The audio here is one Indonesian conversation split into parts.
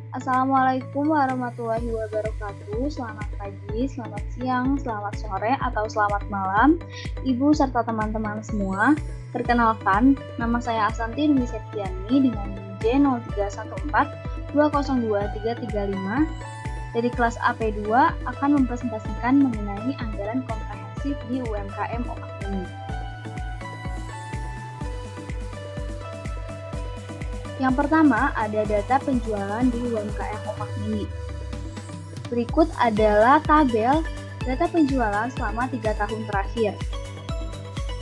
Assalamualaikum warahmatullahi wabarakatuh. Selamat pagi, selamat siang, selamat sore, atau selamat malam, Ibu serta teman-teman semua. Perkenalkan, nama saya Asanti Dwi Septiani dengan NIM J0314202335 dari kelas AP2 akan mempresentasikan mengenai anggaran komprehensif di UMKM OPAK ini. Yang pertama, ada data penjualan di UMKM OPAK Mini. Berikut adalah tabel data penjualan selama 3 tahun terakhir.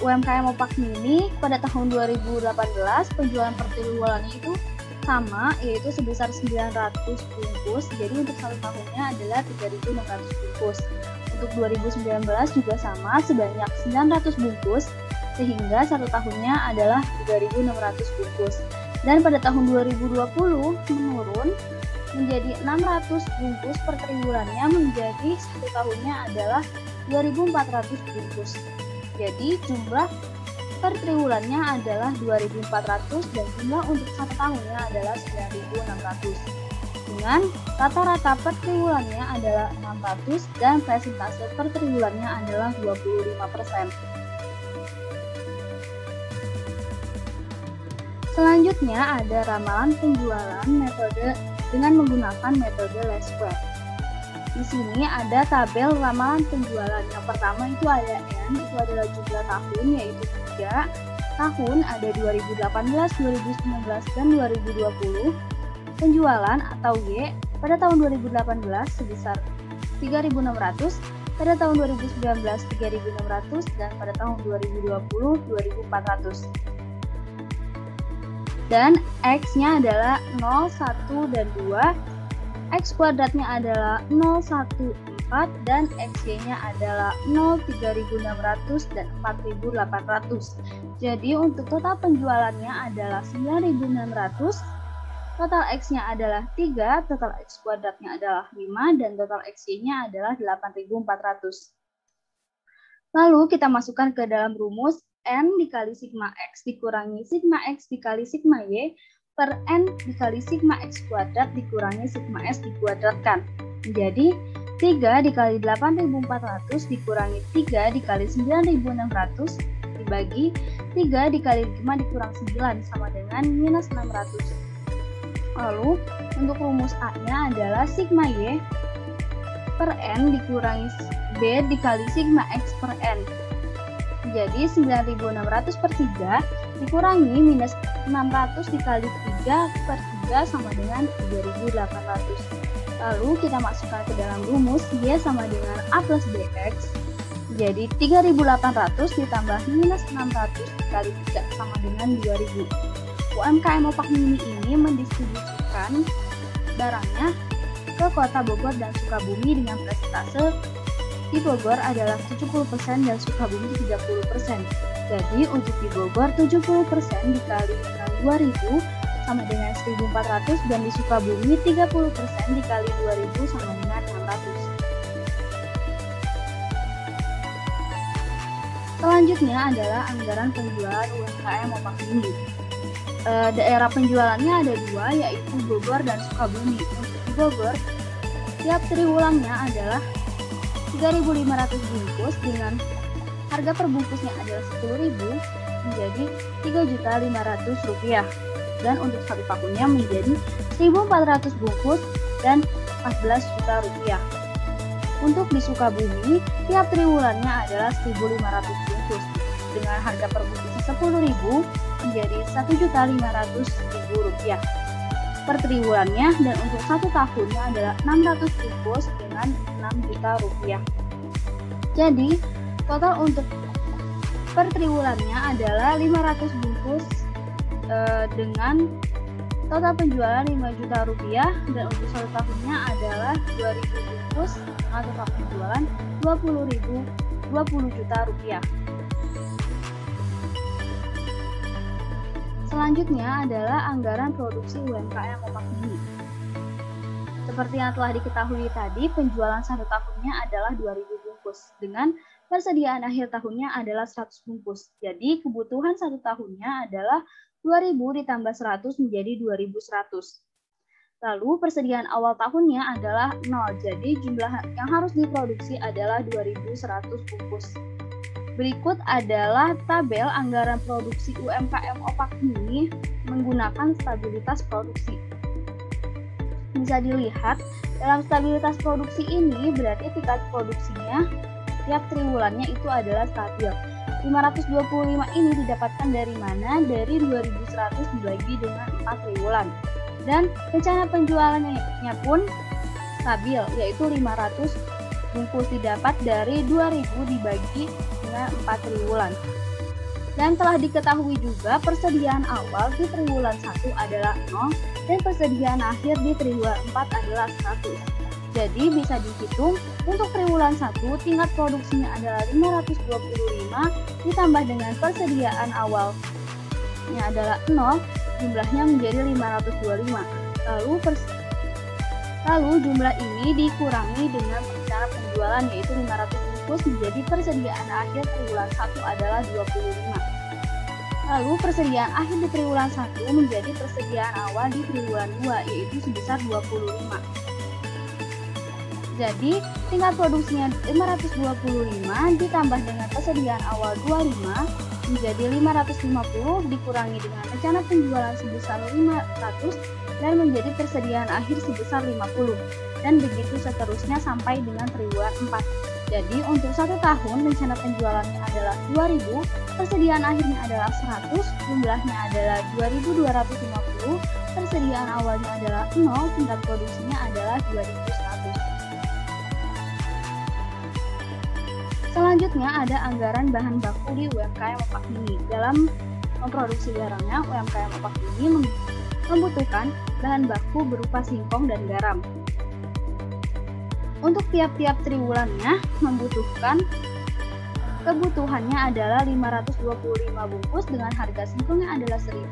UMKM OPAK Mini pada tahun 2018 penjualan per triwulannya itu sama, yaitu sebesar 900 bungkus. Jadi untuk satu tahunnya adalah 3.600 bungkus. Untuk 2019 juga sama, sebanyak 900 bungkus, sehingga satu tahunnya adalah 3.600 bungkus. Dan pada tahun 2020 menurun menjadi 600 bungkus per triwulannya, menjadi satu tahunnya adalah 2.400 bungkus. Jadi jumlah per triwulannya adalah 2.400 dan jumlah untuk satu tahunnya adalah 9.600. Dengan rata-rata per triwulannya adalah 600 dan persentase per triwulannya adalah 25%. Selanjutnya ada ramalan penjualan metode dengan menggunakan metode least square. Di sini ada tabel ramalan penjualan. Yang pertama itu ada N, itu adalah jumlah tahun, yaitu 3 tahun, ada 2018, 2019, dan 2020. Penjualan atau Y pada tahun 2018 sebesar 3.600, pada tahun 2019 3.600, dan pada tahun 2020 2.400. Dan X-nya adalah 0, 1, dan 2, X kuadratnya adalah 0, 1, 4, dan XY-nya adalah 0, 3.600, dan 4.800. Jadi untuk total penjualannya adalah 9.600, total X-nya adalah 3, total X kuadratnya adalah 5, dan total XY-nya adalah 8.400. Lalu kita masukkan ke dalam rumus N dikali sigma X dikurangi sigma X dikali sigma Y per N dikali sigma X kuadrat dikurangi sigma S dikuadratkan. Menjadi 3 dikali 8.400 dikurangi 3 dikali 9.600 dibagi 3 dikali 5 dikurang 9 sama dengan minus 600. Lalu untuk rumus A-nya adalah sigma Y per N dikurangi B dikali sigma X per N. Jadi 9.600 per 3 dikurangi minus 600 dikali 3 per 3 sama dengan 3.800. Lalu kita masukkan ke dalam rumus Y sama dengan A plus BX. Jadi 3.800 ditambah minus 600 dikali 3 sama dengan 2.000. UMKM OPAK Mini ini mendistribusikan barangnya ke Kota Bogor dan Sukabumi dengan persentase di Bogor adalah 70% dan Sukabumi 30%. Jadi untuk di Bogor 70% dikali dengan 2.000 sama dengan 1.400 dan di Sukabumi 30% dikali 2.000 sama dengan 600. Selanjutnya adalah anggaran penjualan UMKM OPAK Mini. Daerah penjualannya ada 2, yaitu Bogor dan Sukabumi. Untuk di Bogor, tiap triwulannya adalah 3.500 bungkus dengan harga per bungkusnya adalah 10.000 menjadi Rp3.500.000 dan untuk satu tahunnya menjadi 1.400 bungkus dan Rp14.000.000. Untuk di Sukabumi tiap triwulannya adalah 1.500 bungkus dengan harga per bungkusnya 10.000 menjadi Rp1.500.000 per triwulannya dan untuk satu tahunnya adalah 600 bungkus dengan Rp6.000.000. Jadi total untuk per triwulannya adalah 500 bungkus dengan total penjualan Rp5.000.000 dan untuk satu tahunnya adalah 2.000 bungkus dengan total penjualan Rp20.000.000. Selanjutnya adalah anggaran produksi UMKM OPAK Mini. Seperti yang telah diketahui tadi, penjualan satu tahunnya adalah 2.000 bungkus dengan persediaan akhir tahunnya adalah 100 bungkus. Jadi kebutuhan satu tahunnya adalah 2.000 ditambah 100 menjadi 2.100. Lalu persediaan awal tahunnya adalah 0, jadi jumlah yang harus diproduksi adalah 2.100 bungkus. Berikut adalah tabel anggaran produksi UMKM Opak Mini menggunakan stabilitas produksi. Bisa dilihat, dalam stabilitas produksi ini berarti tingkat produksinya tiap triwulannya itu adalah stabil. 525 ini didapatkan dari mana? Dari 2.100 dibagi dengan 4 triwulan. Dan rencana penjualannya pun stabil, yaitu 500 bungkus didapat dari 2.000 dibagi dengan 4 triwulan. Dan telah diketahui juga persediaan awal di triwulan 1 adalah 0 dan persediaan akhir di triwulan 4 adalah 100. Jadi bisa dihitung untuk triwulan 1 tingkat produksinya adalah 525 ditambah dengan persediaan awalnya adalah 0, jumlahnya menjadi 525. Lalu jumlah ini dikurangi dengan rencana penjualan yaitu 500 bungkus menjadi persediaan akhir triwulan 1 adalah 25. Lalu persediaan akhir di triwulan 1 menjadi persediaan awal di triwulan 2 yaitu sebesar 25. Jadi tingkat produksinya 525 ditambah dengan persediaan awal 25 menjadi 550 dikurangi dengan rencana penjualan sebesar 500 dan menjadi persediaan akhir sebesar 50 dan begitu seterusnya sampai dengan triwulan 4. Jadi untuk 1 tahun rencana penjualannya adalah 2.000, persediaan akhirnya adalah 100, jumlahnya adalah 2.250, persediaan awalnya adalah 0, tingkat produksinya adalah 2.100. Selanjutnya ada anggaran bahan baku di UMKM Opak Mini. Dalam memproduksi barangnya, UMKM Opak Mini membutuhkan bahan baku berupa singkong dan garam. Untuk tiap-tiap triwulannya membutuhkan kebutuhannya adalah 525 bungkus dengan harga singkongnya adalah 1.000,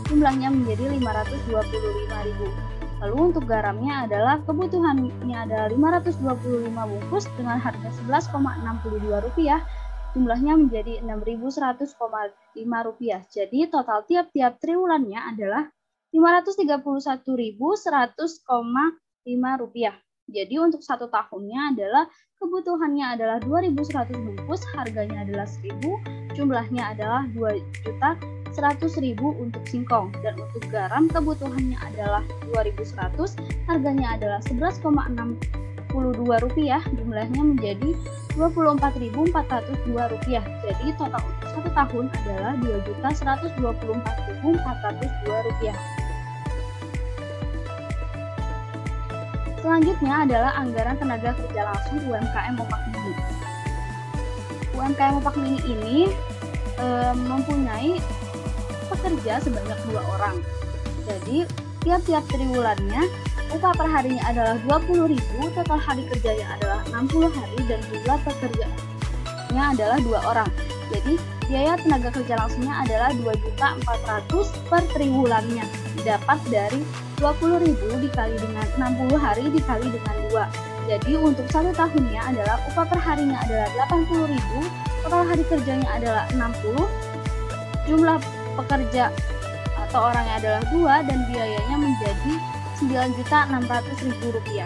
jumlahnya menjadi 525.000. Lalu untuk garamnya adalah kebutuhannya adalah 525 bungkus dengan harga Rp11,62, jumlahnya menjadi Rp6.100,5. Jadi total tiap-tiap triwulannya adalah Rp531.100,5. Jadi untuk 1 tahunnya adalah kebutuhannya adalah 2.100 bungkus, harganya adalah 1.000, jumlahnya adalah 2.100.000 untuk singkong, dan untuk garam kebutuhannya adalah 2.100, harganya adalah Rp11,62, jumlahnya menjadi Rp24.402. Jadi total untuk 1 tahun adalah Rp2.124.402. Selanjutnya adalah anggaran tenaga kerja langsung UMKM Opak Mini. UMKM Opak Mini ini mempunyai pekerja sebanyak 2 orang. Jadi tiap-tiap triwulannya upah per harinya adalah 20.000, total hari kerjanya adalah 60 hari dan jumlah pekerjanya adalah 2 orang. Jadi biaya tenaga kerja langsungnya adalah 2.400.000 per triwulannya, didapat dari 20.000 dikali dengan 60 hari dikali dengan 2. Jadi untuk 1 tahunnya adalah upah per harinya adalah 80.000, total hari kerjanya adalah 60, jumlah pekerja atau orangnya adalah 2 dan biayanya menjadi Rp9.600.000.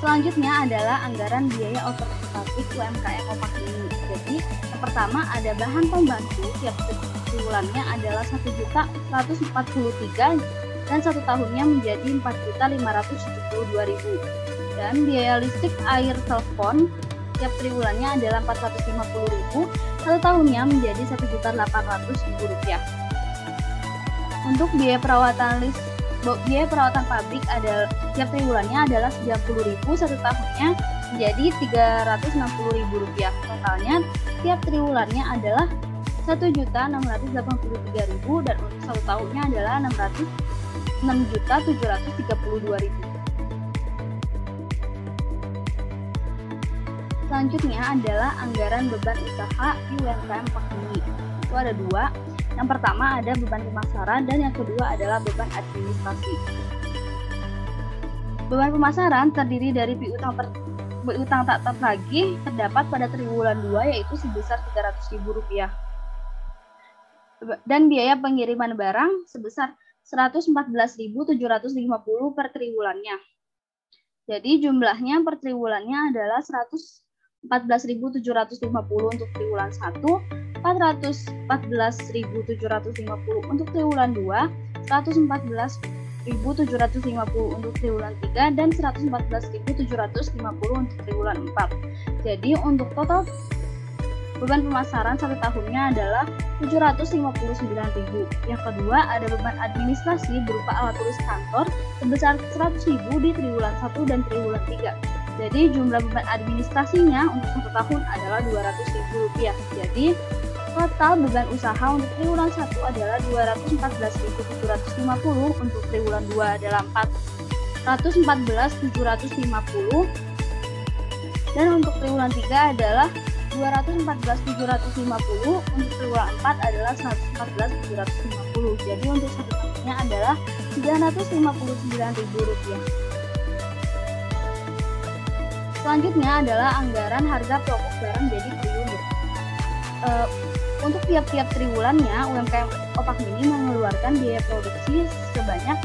Selanjutnya adalah anggaran biaya operasi pabrik UMKM Opak Mini. Jadi yang pertama ada bahan pembantu tiap triwulannya adalah Rp1.143 dan 1 tahunnya menjadi Rp4.572.000. Dan biaya listrik, air, telepon tiap triwulannya adalah Rp450.000, 1 tahunnya menjadi Rp1.800.000. Untuk biaya perawatan pabrik adalah tiap triwulannya adalah Rp90.000, 1 tahunnya menjadi Rp360.000. Totalnya tiap triwulannya adalah Rp1.683.000 dan untuk 1 tahunnya adalah Rp6.732.000. Selanjutnya adalah anggaran beban usaha di UMKM Opak Mini. Itu ada 2. Yang pertama ada beban pemasaran dan yang kedua adalah beban administrasi. Beban pemasaran terdiri dari piutang tak tertagih terdapat pada triwulan 2 yaitu sebesar Rp300.000. Dan biaya pengiriman barang sebesar 114.750 per triwulannya. Jadi jumlahnya per triwulannya adalah 114.750 untuk triwulan 1, 414.750 untuk triwulan 2, 114.750 untuk triwulan 3, dan 114.750 untuk triwulan 4. Jadi untuk total beban pemasaran 1 tahunnya adalah 759.000. Yang kedua, ada beban administrasi berupa alat tulis kantor sebesar 100.000 di triwulan 1 dan triwulan 3. Jadi jumlah beban administrasinya untuk 1 tahun adalah Rp200.000. Jadi total beban usaha untuk triwulan 1 adalah 214.750, untuk triwulan 2 adalah 414.750, dan untuk triwulan 3 adalah 214.750, untuk triwulan 4 adalah 114.750. Jadi untuk 1 tahunnya adalah Rp959.000. Selanjutnya adalah anggaran harga pokok barang jadi per unit. Untuk tiap-tiap triwulannya, UMKM Opak Mini mengeluarkan biaya produksi sebanyak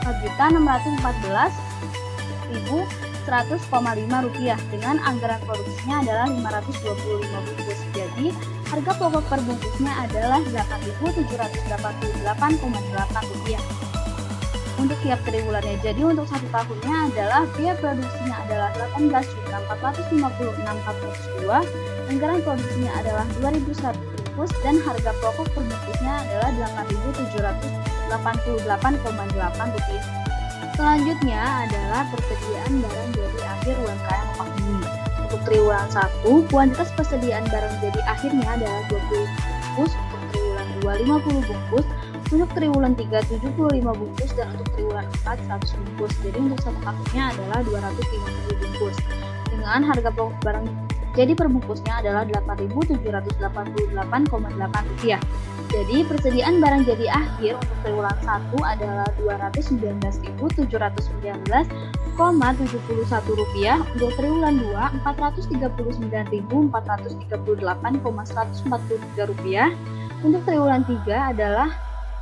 Rp4.614.100,5 dengan anggaran produksinya adalah 525 bungkus. Jadi, harga pokok per bungkusnya adalah Rp8.788,8 untuk tiap triwulannya. Jadi, untuk 1 tahunnya adalah biaya produksinya adalah Rp18.456.402, anggaran produksinya adalah 2.100 bungkus, dan harga pokok per bungkusnya adalah Rp8.788,8. Selanjutnya adalah persediaan barang jadi akhir UMKM Opak Mini. Untuk triwulan 1, kuantitas persediaan barang jadi akhirnya adalah 20 bungkus, untuk triwulan 2 50 bungkus, untuk triwulan 3 75 bungkus, dan untuk triwulan 4 100 bungkus. Jadi untuk 1 tahunnya adalah 250 bungkus. Dengan harga pokok barang jadi per bungkusnya adalah Rp8.788,8. Jadi persediaan barang jadi akhir untuk triwulan 1 adalah Rp219.711,71, untuk triwulan 2 Rp439.438,143, untuk triwulan 3 adalah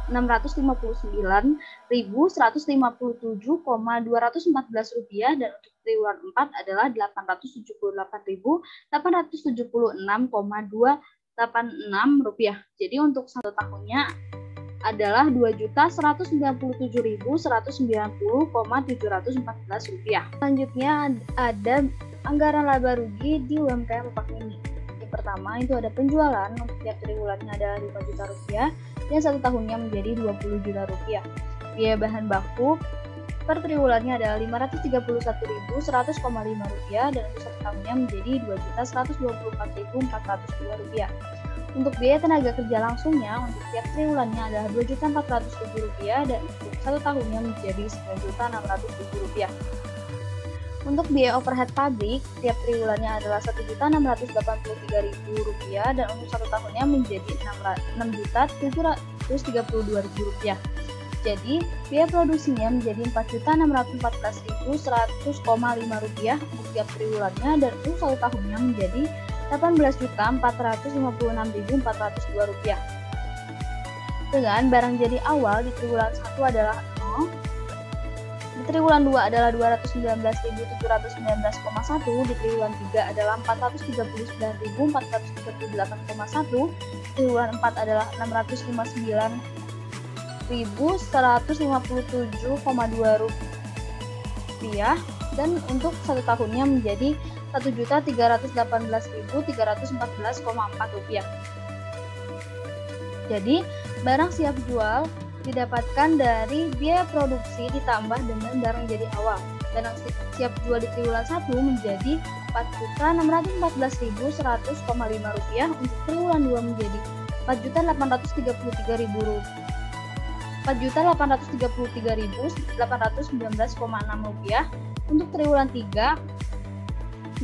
Rp659.157,214, dan untuk triwulan 4 adalah Rp878.876,286. Jadi untuk 1 tahunnya adalah Rp2.199.190,714. Selanjutnya ada anggaran laba rugi di UMKM Opak Mini. Yang pertama itu ada penjualan, untuk tiap triwulannya adalah Rp5 juta, dan 1 tahunnya menjadi Rp20 juta. Biaya bahan baku per triwulannya adalah Rp531.100,5, dan untuk 1 tahunnya menjadi Rp2.124.402. Untuk biaya tenaga kerja langsungnya untuk tiap triwulannya adalah Rp2.407, dan untuk 1 tahunnya menjadi Rp9.607. Untuk biaya overhead pabrik tiap triwulannya adalah Rp1.683.000, dan untuk 1 tahunnya menjadi Rp6.732.000. Jadi biaya produksinya menjadi Rp4.614.100,5 untuk tiap triwulannya, dan untuk 1 tahunnya menjadi Rp18.456.402. Dengan barang jadi awal di triwulan 1 adalah 0, di triwulan 2 adalah Rp219.719,1, di triwulan 3 adalah Rp439.438,1, triwulan 4 adalah Rp659.157,2, dan untuk 1 tahunnya menjadi Rp1.318.314,4. Jadi, barang siap jual didapatkan dari biaya produksi ditambah dengan barang jadi awal. Barang siap jual di triwulan 1 menjadi Rp4.614.100,5, untuk triwulan 2 menjadi Rp4.833.819,6, untuk triwulan 3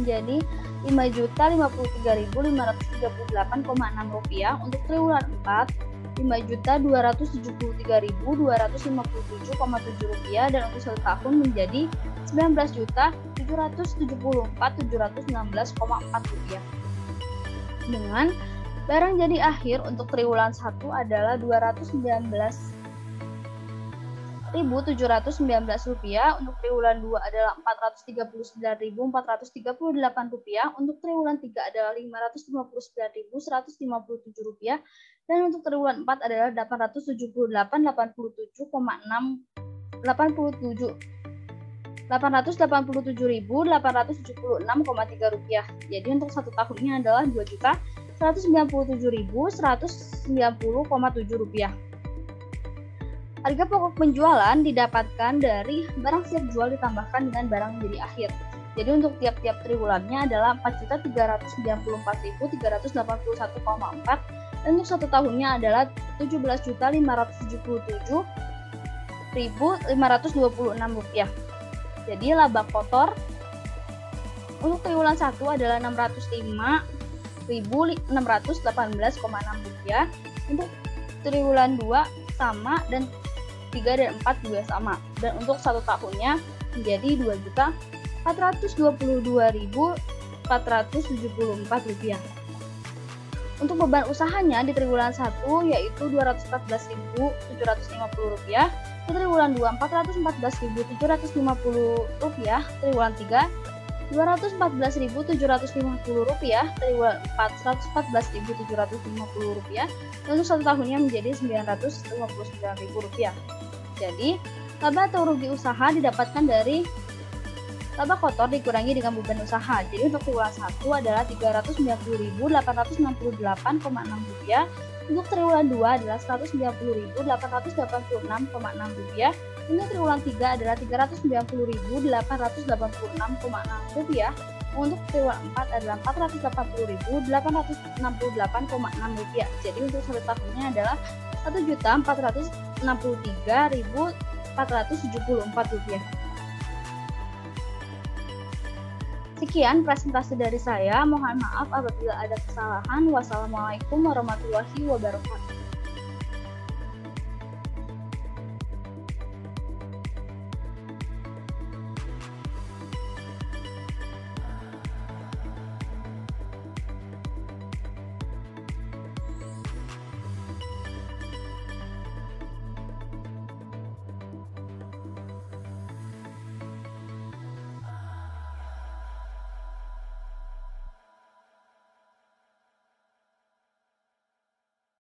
menjadi Rp5.053.538,6, untuk triwulan 4 Rp5.273.257,7, dan untuk 1 tahun menjadi Rp19.774.716,4. Dengan barang jadi akhir untuk triwulan 1 adalah Rp4.719, untuk triwulan 2 adalah Rp439.438, untuk triwulan 3 adalah Rp559.157, dan untuk triwulan 4 adalah Rp887.876,3. Jadi untuk satu tahunnya adalah Rp2.197.190,7. Harga pokok penjualan didapatkan dari barang siap jual ditambahkan dengan barang menjadi akhir. Jadi untuk tiap-tiap triwulannya adalah Rp4.394.381,4, dan untuk satu tahunnya adalah Rp17.577.526. Jadi laba kotor untuk triwulan 1 adalah Rp605.618,6. Untuk triwulan 2 sama, dan 3 dan 4 juga sama, dan untuk satu tahunnya menjadi Rp2.422.474. Untuk beban usahanya di triwulan 1 yaitu Rp214.750, di triwulan 2 Rp414.750, triwulan 3 Rp214.750, triwulan 4 Rp114.750, dan untuk satu tahunnya menjadi Rp959.000. Jadi, laba atau rugi usaha didapatkan dari laba kotor dikurangi dengan beban usaha. Jadi untuk triwulan 1 adalah Rp390.888,6, untuk triwulan 2 adalah Rp190.886,6, untuk triwulan 3 adalah Rp390.886,6, untuk triwulan 4 adalah Rp480.868,6. Jadi untuk satu tahunnya adalah Rp1.463.474. Sekian presentasi dari saya. Mohon maaf apabila ada kesalahan. Wassalamualaikum warahmatullahi wabarakatuh.